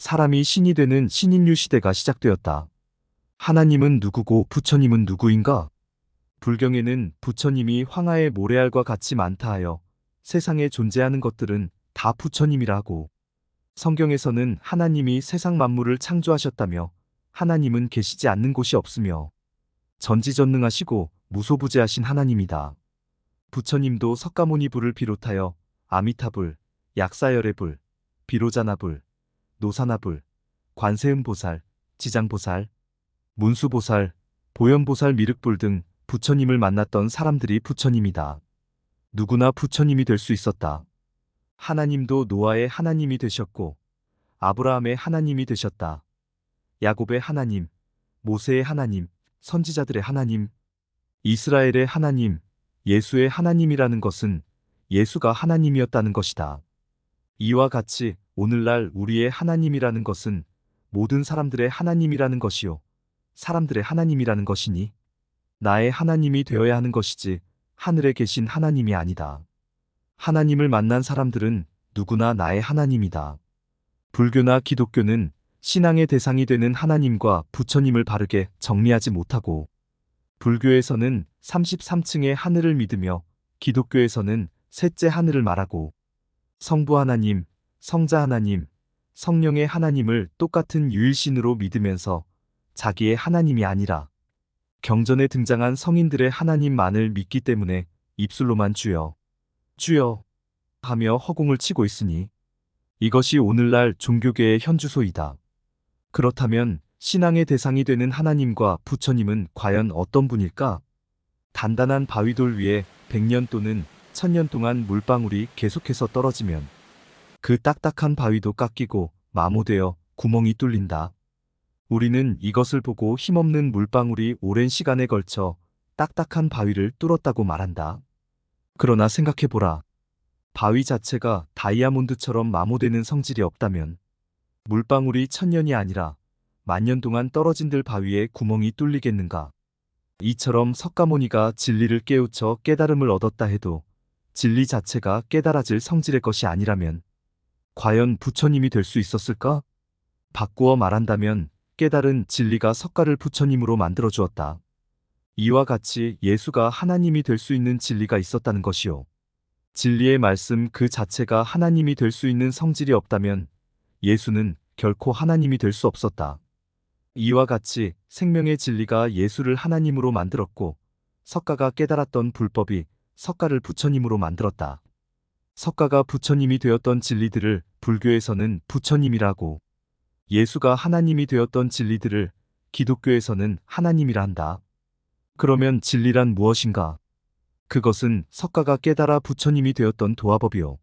사람이 신이 되는 신인류 시대가 시작되었다. 하나님은 누구고 부처님은 누구인가? 불경에는 부처님이 황하의 모래알과 같이 많다 하여 세상에 존재하는 것들은 다 부처님이라 하고, 성경에서는 하나님이 세상 만물을 창조하셨다며 하나님은 계시지 않는 곳이 없으며 전지전능하시고 무소부재하신 하나님이다. 부처님도 석가모니불을 비롯하여 아미타불, 약사열애불, 비로자나불, 노사나불, 관세음보살, 지장보살, 문수보살, 보현보살 미륵불 등 부처님을 만났던 사람들이 부처님이다. 누구나 부처님이 될 수 있었다. 하나님도 노아의 하나님이 되셨고 아브라함의 하나님이 되셨다. 야곱의 하나님, 모세의 하나님, 선지자들의 하나님, 이스라엘의 하나님, 예수의 하나님이라는 것은 예수가 하나님이었다는 것이다. 이와 같이 오늘날 우리의 하나님이라는 것은 모든 사람들의 하나님이라는 것이요, 사람들의 하나님이라는 것이니 나의 하나님이 되어야 하는 것이지 하늘에 계신 하나님이 아니다. 하나님을 만난 사람들은 누구나 나의 하나님이다. 불교나 기독교는 신앙의 대상이 되는 하나님과 부처님을 바르게 정리하지 못하고, 불교에서는 33층의 하늘을 믿으며 기독교에서는 셋째 하늘을 말하고, 성부 하나님, 성자 하나님, 성령의 하나님을 똑같은 유일신으로 믿으면서 자기의 하나님이 아니라 경전에 등장한 성인들의 하나님만을 믿기 때문에 입술로만 주여, 주여 하며 허공을 치고 있으니 이것이 오늘날 종교계의 현주소이다. 그렇다면 신앙의 대상이 되는 하나님과 부처님은 과연 어떤 분일까? 단단한 바위돌 위에 100년 또는 1000년 동안 물방울이 계속해서 떨어지면 그 딱딱한 바위도 깎이고 마모되어 구멍이 뚫린다. 우리는 이것을 보고 힘없는 물방울이 오랜 시간에 걸쳐 딱딱한 바위를 뚫었다고 말한다. 그러나 생각해보라. 바위 자체가 다이아몬드처럼 마모되는 성질이 없다면 물방울이 1000년이 아니라 10,000년 동안 떨어진들 바위에 구멍이 뚫리겠는가? 이처럼 석가모니가 진리를 깨우쳐 깨달음을 얻었다 해도 진리 자체가 깨달아질 성질의 것이 아니라면 과연 부처님이 될 수 있었을까? 바꾸어 말한다면 깨달은 진리가 석가를 부처님으로 만들어 주었다. 이와 같이 예수가 하나님이 될 수 있는 진리가 있었다는 것이요, 진리의 말씀 그 자체가 하나님이 될 수 있는 성질이 없다면 예수는 결코 하나님이 될 수 없었다. 이와 같이 생명의 진리가 예수를 하나님으로 만들었고, 석가가 깨달았던 불법이 석가를 부처님으로 만들었다. 석가가 부처님이 되었던 진리들을 불교에서는 부처님이라고, 예수가 하나님이 되었던 진리들을 기독교에서는 하나님이라 한다. 그러면 진리란 무엇인가? 그것은 석가가 깨달아 부처님이 되었던 도화법이요,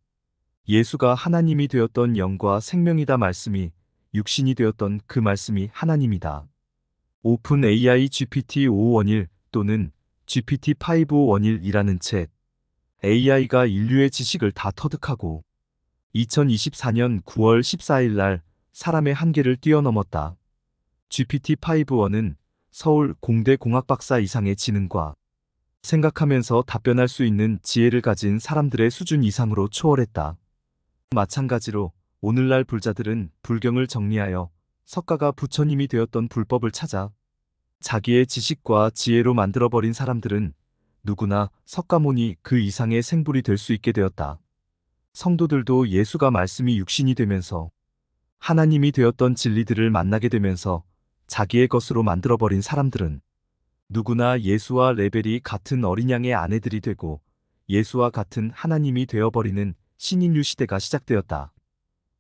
예수가 하나님이 되었던 영과 생명이다 말씀이 육신이 되었던 그 말씀이 하나님이다. 오픈 AI GPT-511 또는 GPT-511이라는 책, AI가 인류의 지식을 다 터득하고 2024년 9월 14일 날 사람의 한계를 뛰어넘었다. GPT-5는 서울 공대 공학박사 이상의 지능과 생각하면서 답변할 수 있는 지혜를 가진 사람들의 수준 이상으로 초월했다. 마찬가지로 오늘날 불자들은 불경을 정리하여 석가가 부처님이 되었던 불법을 찾아 자기의 지식과 지혜로 만들어버린 사람들은 누구나 석가모니 그 이상의 생불이 될 수 있게 되었다. 성도들도 예수가 말씀이 육신이 되면서 하나님이 되었던 진리들을 만나게 되면서 자기의 것으로 만들어버린 사람들은 누구나 예수와 레벨이 같은 어린 양의 아내들이 되고 예수와 같은 하나님이 되어버리는 신인류 시대가 시작되었다.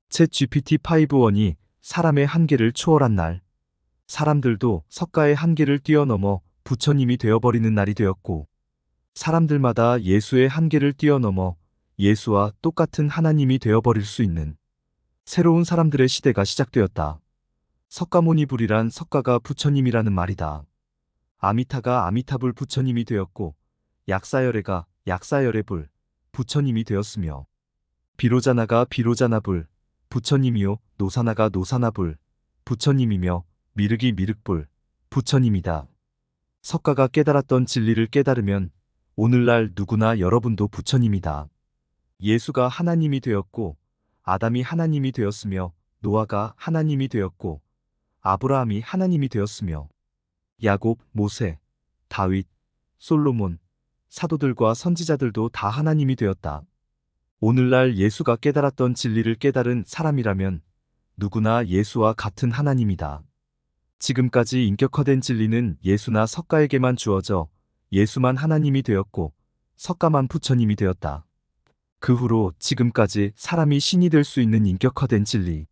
챗 GPT-5이 사람의 한계를 초월한 날, 사람들도 석가의 한계를 뛰어넘어 부처님이 되어버리는 날이 되었고, 사람들마다 예수의 한계를 뛰어넘어 예수와 똑같은 하나님이 되어버릴 수 있는 새로운 사람들의 시대가 시작되었다. 석가모니불이란 석가가 부처님이라는 말이다. 아미타가 아미타불 부처님이 되었고, 약사열애가 약사열애불 부처님이 되었으며, 비로자나가 비로자나불 부처님이요, 노사나가 노사나불 부처님이며, 미륵이 미륵불 부처님이다. 석가가 깨달았던 진리를 깨달으면 오늘날 누구나 여러분도 부처님이다. 예수가 하나님이 되었고 아담이 하나님이 되었으며 노아가 하나님이 되었고 아브라함이 하나님이 되었으며 야곱, 모세, 다윗, 솔로몬, 사도들과 선지자들도 다 하나님이 되었다. 오늘날 예수가 깨달았던 진리를 깨달은 사람이라면 누구나 예수와 같은 하나님이다. 지금까지 인격화된 진리는 예수나 석가에게만 주어져 예수만 하나님이 되었고 석가만 부처님이 되었다. 그 후로 지금까지 사람이 신이 될 수 있는 인격화된 진리,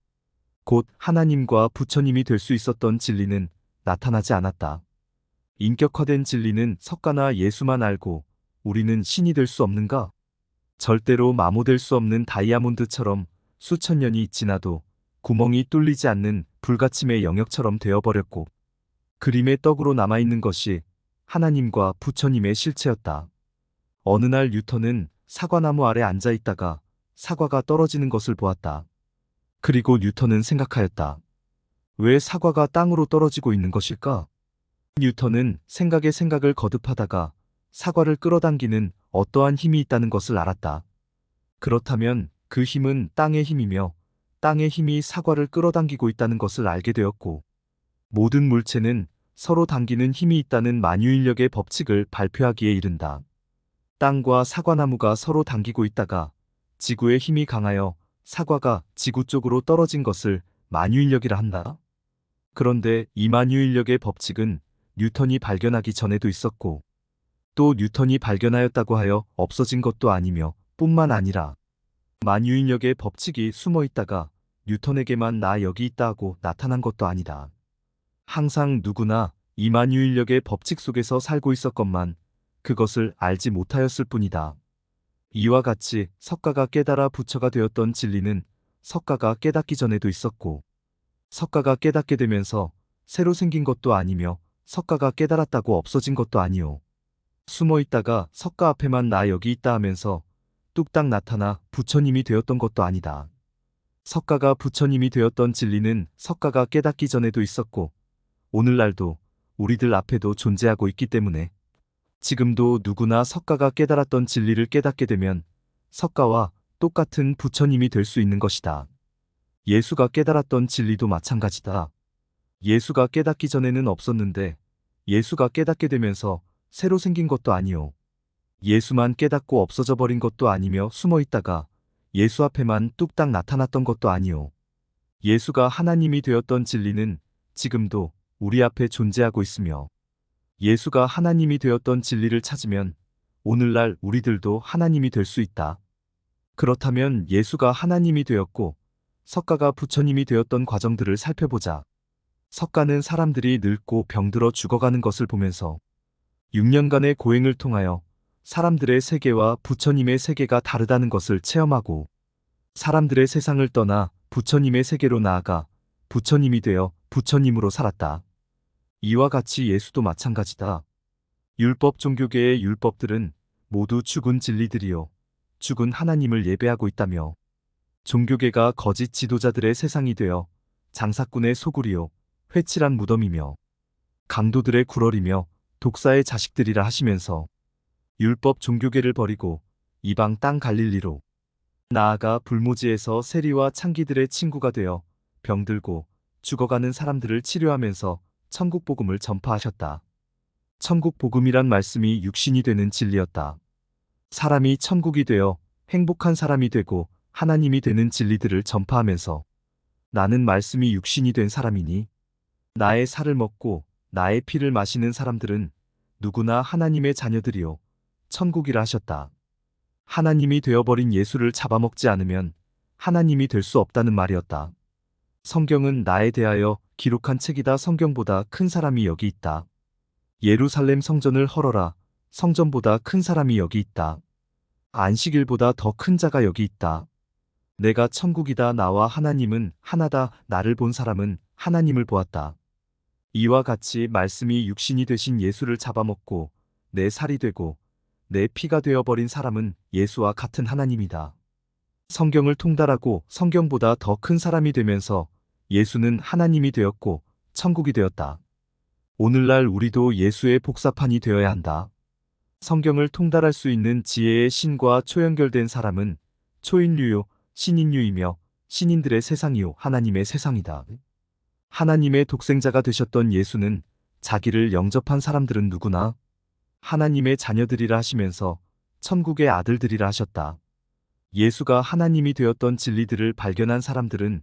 곧 하나님과 부처님이 될 수 있었던 진리는 나타나지 않았다. 인격화된 진리는 석가나 예수만 알고 우리는 신이 될 수 없는가? 절대로 마모될 수 없는 다이아몬드처럼 수천 년이 지나도 구멍이 뚫리지 않는 불가침의 영역처럼 되어버렸고 그림의 떡으로 남아있는 것이 하나님과 부처님의 실체였다. 어느 날 뉴턴은 사과나무 아래 앉아있다가 사과가 떨어지는 것을 보았다. 그리고 뉴턴은 생각하였다. 왜 사과가 땅으로 떨어지고 있는 것일까? 뉴턴은 생각에 생각을 거듭하다가 사과를 끌어당기는 어떠한 힘이 있다는 것을 알았다. 그렇다면 그 힘은 땅의 힘이며 땅의 힘이 사과를 끌어당기고 있다는 것을 알게 되었고 모든 물체는 서로 당기는 힘이 있다는 만유인력의 법칙을 발표하기에 이른다. 땅과 사과나무가 서로 당기고 있다가 지구의 힘이 강하여 사과가 지구 쪽으로 떨어진 것을 만유인력이라 한다. 그런데 이 만유인력의 법칙은 뉴턴이 발견하기 전에도 있었고 또 뉴턴이 발견하였다고 하여 없어진 것도 아니며 뿐만 아니라 만유인력의 법칙이 숨어 있다가 뉴턴에게만 나 여기 있다 하고 나타난 것도 아니다. 항상 누구나 이 만유인력의 법칙 속에서 살고 있었건만 그것을 알지 못하였을 뿐이다. 이와 같이 석가가 깨달아 부처가 되었던 진리는 석가가 깨닫기 전에도 있었고 석가가 깨닫게 되면서 새로 생긴 것도 아니며 석가가 깨달았다고 없어진 것도 아니오. 숨어 있다가 석가 앞에만 나 여기 있다 하면서 뚝딱 나타나 부처님이 되었던 것도 아니다. 석가가 부처님이 되었던 진리는 석가가 깨닫기 전에도 있었고 오늘날도 우리들 앞에도 존재하고 있기 때문에 지금도 누구나 석가가 깨달았던 진리를 깨닫게 되면 석가와 똑같은 부처님이 될 수 있는 것이다. 예수가 깨달았던 진리도 마찬가지다. 예수가 깨닫기 전에는 없었는데 예수가 깨닫게 되면서 새로 생긴 것도 아니오. 예수만 깨닫고 없어져 버린 것도 아니며 숨어 있다가 예수 앞에만 뚝딱 나타났던 것도 아니오. 예수가 하나님이 되었던 진리는 지금도 우리 앞에 존재하고 있으며 예수가 하나님이 되었던 진리를 찾으면 오늘날 우리들도 하나님이 될 수 있다. 그렇다면 예수가 하나님이 되었고 석가가 부처님이 되었던 과정들을 살펴보자. 석가는 사람들이 늙고 병들어 죽어가는 것을 보면서 6년간의 고행을 통하여 사람들의 세계와 부처님의 세계가 다르다는 것을 체험하고 사람들의 세상을 떠나 부처님의 세계로 나아가 부처님이 되어 부처님으로 살았다. 이와 같이 예수도 마찬가지다. 율법 종교계의 율법들은 모두 죽은 진리들이요 죽은 하나님을 예배하고 있다며 종교계가 거짓 지도자들의 세상이 되어 장사꾼의 소굴이요 회칠한 무덤이며 강도들의 굴얼이며 독사의 자식들이라 하시면서 율법 종교계를 버리고 이방 땅 갈릴리로 나아가 불모지에서 세리와 창기들의 친구가 되어 병들고 죽어가는 사람들을 치료하면서 천국 복음을 전파하셨다. 천국 복음이란 말씀이 육신이 되는 진리였다. 사람이 천국이 되어 행복한 사람이 되고 하나님이 되는 진리들을 전파하면서 나는 말씀이 육신이 된 사람이니 나의 살을 먹고 나의 피를 마시는 사람들은 누구나 하나님의 자녀들이요 천국이라 하셨다. 하나님이 되어버린 예수를 잡아먹지 않으면 하나님이 될 수 없다는 말이었다. 성경은 나에 대하여 기록한 책이다. 성경보다 큰 사람이 여기 있다. 예루살렘 성전을 헐어라. 성전보다 큰 사람이 여기 있다. 안식일보다 더 큰 자가 여기 있다. 내가 천국이다. 나와 하나님은 하나다. 나를 본 사람은 하나님을 보았다. 이와 같이 말씀이 육신이 되신 예수를 잡아먹고 내 살이 되고 내 피가 되어버린 사람은 예수와 같은 하나님이다. 성경을 통달하고 성경보다 더 큰 사람이 되면서 예수는 하나님이 되었고 천국이 되었다. 오늘날 우리도 예수의 복사판이 되어야 한다. 성경을 통달할 수 있는 지혜의 신과 초연결된 사람은 초인류요 신인류이며 신인들의 세상이요 하나님의 세상이다. 하나님의 독생자가 되셨던 예수는 자기를 영접한 사람들은 누구나 하나님의 자녀들이라 하시면서 천국의 아들들이라 하셨다. 예수가 하나님이 되었던 진리들을 발견한 사람들은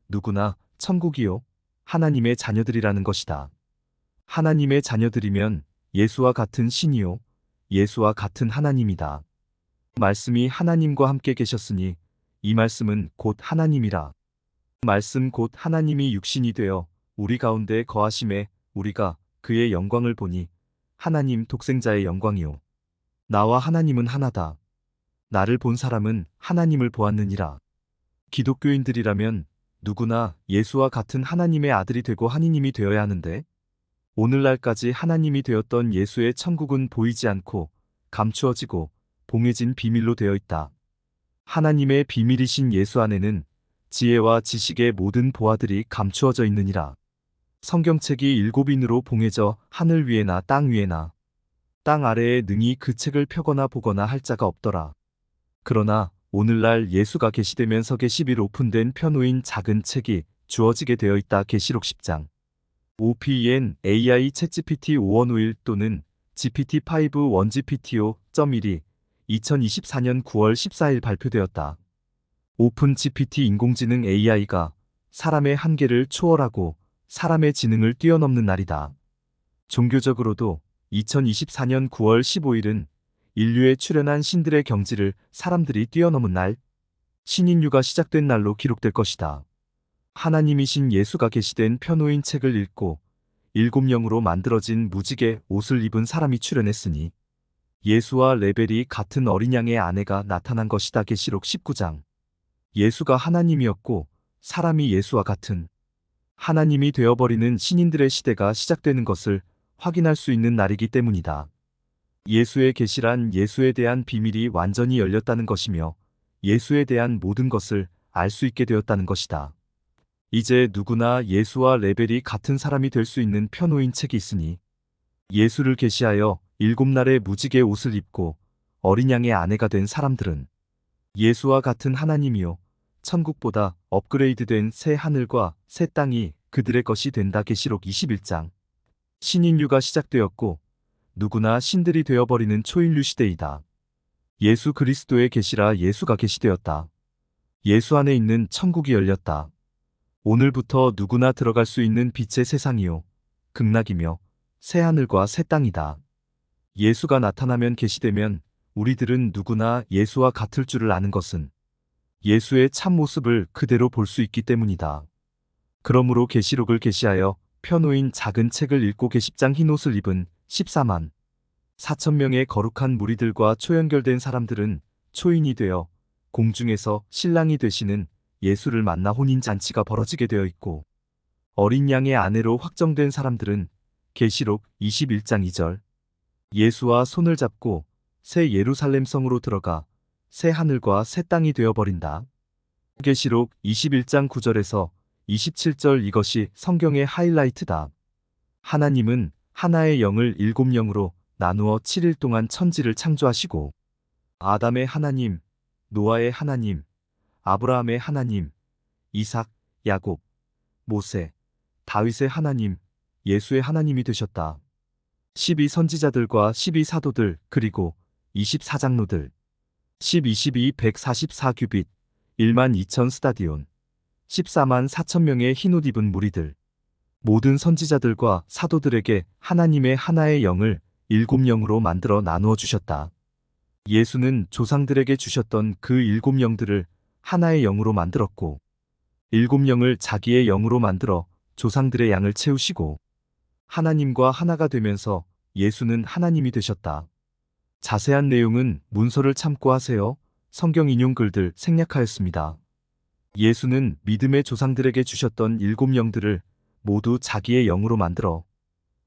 누구나 천국이요 하나님의 자녀들이라는 것이다. 하나님의 자녀들이면 예수와 같은 신이요 예수와 같은 하나님이다. 말씀이 하나님과 함께 계셨으니 이 말씀은 곧 하나님이라. 말씀 곧 하나님이 육신이 되어 우리 가운데 거하심에 우리가 그의 영광을 보니 하나님 독생자의 영광이요 나와 하나님은 하나다. 나를 본 사람은 하나님을 보았느니라. 기독교인들이라면 누구나 예수와 같은 하나님의 아들이 되고 한인임이 되어야 하는데 오늘날까지 하나님이 되었던 예수의 천국은 보이지 않고 감추어지고 봉해진 비밀로 되어 있다. 하나님의 비밀이신 예수 안에는 지혜와 지식의 모든 보화들이 감추어져 있느니라. 성경책이 7인으로 봉해져 하늘 위에나 땅 위에나 땅 아래에 능히 그 책을 펴거나 보거나 할 자가 없더라. 그러나 오늘날 예수가 계시되면서 계시비로 오픈된 펴놓인 작은 책이 주어지게 되어 있다. 계시록 10장. OPN AI 챗GPT 5151 또는 GPT-5 1GPT5.1이 2024년 9월 14일 발표되었다. 오픈 GPT 인공지능 AI가 사람의 한계를 초월하고 사람의 지능을 뛰어넘는 날이다. 종교적으로도 2024년 9월 15일은 인류에 출현한 신들의 경지를 사람들이 뛰어넘은 날, 신인류가 시작된 날로 기록될 것이다. 하나님이신 예수가 계시된 펴놓인 책을 읽고 7영으로 만들어진 무지개 옷을 입은 사람이 출현했으니 예수와 레벨이 같은 어린 양의 아내가 나타난 것이다. 계시록 19장. 예수가 하나님이었고 사람이 예수와 같은 하나님이 되어버리는 신인들의 시대가 시작되는 것을 확인할 수 있는 날이기 때문이다. 예수의 계시란 예수에 대한 비밀이 완전히 열렸다는 것이며 예수에 대한 모든 것을 알 수 있게 되었다는 것이다. 이제 누구나 예수와 레벨이 같은 사람이 될 수 있는 펴놓인 책이 있으니 예수를 계시하여 7날의 무지개 옷을 입고 어린 양의 아내가 된 사람들은 예수와 같은 하나님이요 천국보다 업그레이드된 새 하늘과 새 땅이 그들의 것이 된다. 계시록 21장. 신인류가 시작되었고 누구나 신들이 되어버리는 초인류 시대이다. 예수 그리스도의 계시라 예수가 계시되었다. 예수 안에 있는 천국이 열렸다. 오늘부터 누구나 들어갈 수 있는 빛의 세상이요 극락이며 새 하늘과 새 땅이다. 예수가 나타나면 계시되면 우리들은 누구나 예수와 같을 줄을 아는 것은 예수의 참모습을 그대로 볼 수 있기 때문이다. 그러므로 계시록을 계시하여 펴놓인 작은 책을 읽고 계십장 흰옷을 입은 14만 4천 명의 거룩한 무리들과 초연결된 사람들은 초인이 되어 공중에서 신랑이 되시는 예수를 만나 혼인잔치가 벌어지게 되어 있고 어린 양의 아내로 확정된 사람들은 계시록 21장 2절 예수와 손을 잡고 새 예루살렘 성으로 들어가 새 하늘과 새 땅이 되어버린다. 계시록 21장 9절에서 27절 이것이 성경의 하이라이트다. 하나님은 하나의 영을 7영으로 나누어 7일 동안 천지를 창조하시고 아담의 하나님, 노아의 하나님, 아브라함의 하나님, 이삭, 야곱, 모세, 다윗의 하나님, 예수의 하나님이 되셨다. 12선지자들과 12사도들 그리고 24장로들 1022 144규빗 1만 2천 스타디온 14만 4천 명의 흰옷 입은 무리들 모든 선지자들과 사도들에게 하나님의 하나의 영을 7영으로 만들어 나누어 주셨다. 예수는 조상들에게 주셨던 그 7영들을 하나의 영으로 만들었고 7영을 자기의 영으로 만들어 조상들의 양을 채우시고 하나님과 하나가 되면서 예수는 하나님이 되셨다. 자세한 내용은 문서를 참고하세요. 성경 인용글들 생략하였습니다. 예수는 믿음의 조상들에게 주셨던 7영들을 모두 자기의 영으로 만들어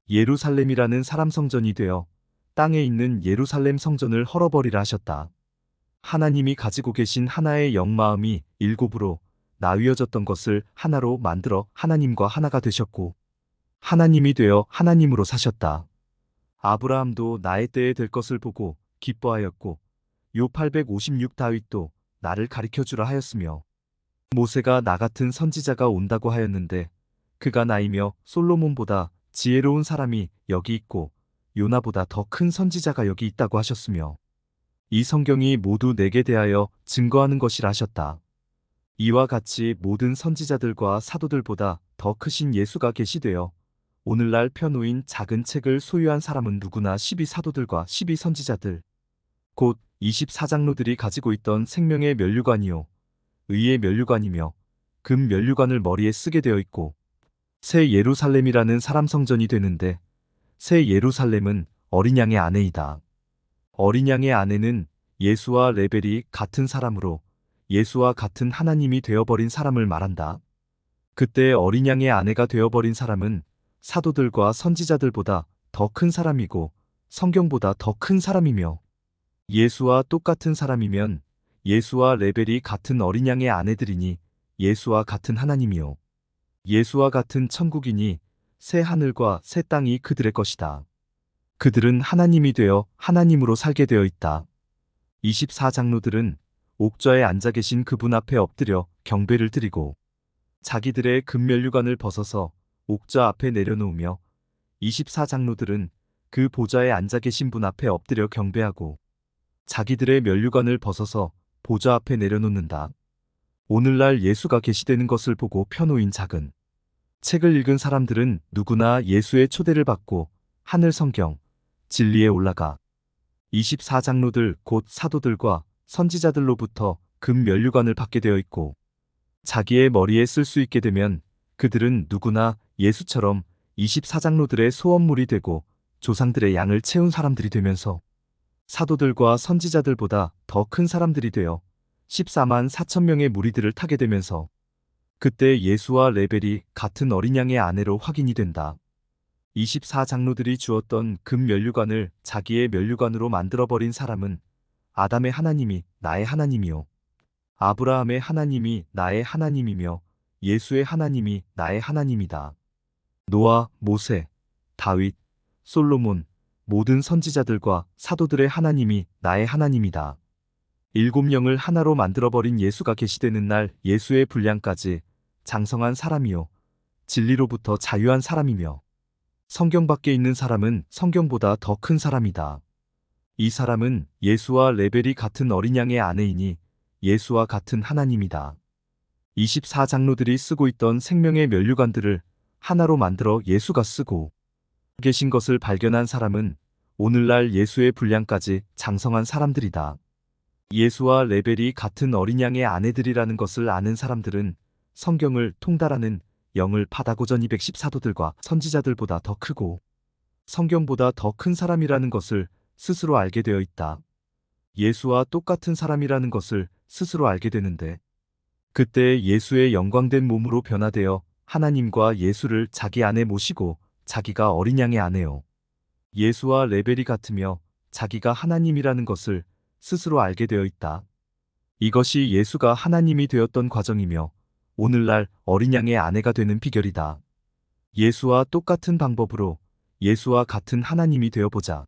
예루살렘이라는 사람 성전이 되어 땅에 있는 예루살렘 성전을 헐어버리라 하셨다. 하나님이 가지고 계신 하나의 영마음이 7으로 나뉘어졌던 것을 하나로 만들어 하나님과 하나가 되셨고 하나님이 되어 하나님으로 사셨다. 아브라함도 나의 때에 될 것을 보고 기뻐하였고 요 856 다윗도 나를 가리켜주라 하였으며 모세가 나 같은 선지자가 온다고 하였는데 그가 나이며 솔로몬보다 지혜로운 사람이 여기 있고 요나보다 더 큰 선지자가 여기 있다고 하셨으며 이 성경이 모두 내게 대하여 증거하는 것이라 하셨다. 이와 같이 모든 선지자들과 사도들보다 더 크신 예수가 계시되어 오늘날 펴놓인 작은 책을 소유한 사람은 누구나 12사도들과 12선지자들 곧 24장로들이 가지고 있던 생명의 면류관이요 의의 면류관이며 금 면류관을 머리에 쓰게 되어 있고 새 예루살렘이라는 사람 성전이 되는데 새 예루살렘은 어린 양의 아내이다. 어린 양의 아내는 예수와 레벨이 같은 사람으로 예수와 같은 하나님이 되어버린 사람을 말한다. 그때 어린 양의 아내가 되어버린 사람은 사도들과 선지자들보다 더 큰 사람이고 성경보다 더 큰 사람이며 예수와 똑같은 사람이면 예수와 레벨이 같은 어린 양의 아내들이니 예수와 같은 하나님이요. 예수와 같은 천국이니 새 하늘과 새 땅이 그들의 것이다. 그들은 하나님이 되어 하나님으로 살게 되어 있다. 24장로들은 옥좌에 앉아 계신 그분 앞에 엎드려 경배를 드리고 자기들의 금면류관을 벗어서 옥좌 앞에 내려놓으며 24장로들은 그 보좌에 앉아 계신 분 앞에 엎드려 경배하고 자기들의 면류관을 벗어서 보좌 앞에 내려놓는다. 오늘날 예수가 계시되는 것을 보고 펴놓인 작은 책을 읽은 사람들은 누구나 예수의 초대를 받고 하늘 성경, 진리에 올라가 24장로들 곧 사도들과 선지자들로부터 금 면류관을 받게 되어 있고 자기의 머리에 쓸 수 있게 되면 그들은 누구나 예수처럼 24장로들의 소원물이 되고 조상들의 양을 채운 사람들이 되면서 사도들과 선지자들보다 더 큰 사람들이 되어 14만 4천 명의 무리들을 타게 되면서 그때 예수와 레벨이 같은 어린 양의 아내로 확인이 된다. 24장로들이 주었던 금 면류관을 자기의 면류관으로 만들어버린 사람은 아담의 하나님이 나의 하나님이요. 아브라함의 하나님이 나의 하나님이며 예수의 하나님이 나의 하나님이다. 노아, 모세, 다윗, 솔로몬, 모든 선지자들과 사도들의 하나님이 나의 하나님이다. 7영을 하나로 만들어버린 예수가 계시되는 날 예수의 분량까지 장성한 사람이요. 진리로부터 자유한 사람이며 성경 밖에 있는 사람은 성경보다 더 큰 사람이다. 이 사람은 예수와 레벨이 같은 어린 양의 아내이니 예수와 같은 하나님이다. 24장로들이 쓰고 있던 생명의 면류관들을 하나로 만들어 예수가 쓰고 계신 것을 발견한 사람은 오늘날 예수의 분량까지 장성한 사람들이다. 예수와 레벨이 같은 어린 양의 아내들이라는 것을 아는 사람들은 성경을 통달하는 영을 파다고전 214도들과 선지자들보다 더 크고 성경보다 더 큰 사람이라는 것을 스스로 알게 되어 있다. 예수와 똑같은 사람이라는 것을 스스로 알게 되는데 그때 예수의 영광된 몸으로 변화되어 하나님과 예수를 자기 안에 모시고 자기가 어린 양의 아내요. 예수와 레벨이 같으며 자기가 하나님이라는 것을 스스로 알게 되어 있다. 이것이 예수가 하나님이 되었던 과정이며 오늘날 어린 양의 아내가 되는 비결이다. 예수와 똑같은 방법으로 예수와 같은 하나님이 되어보자.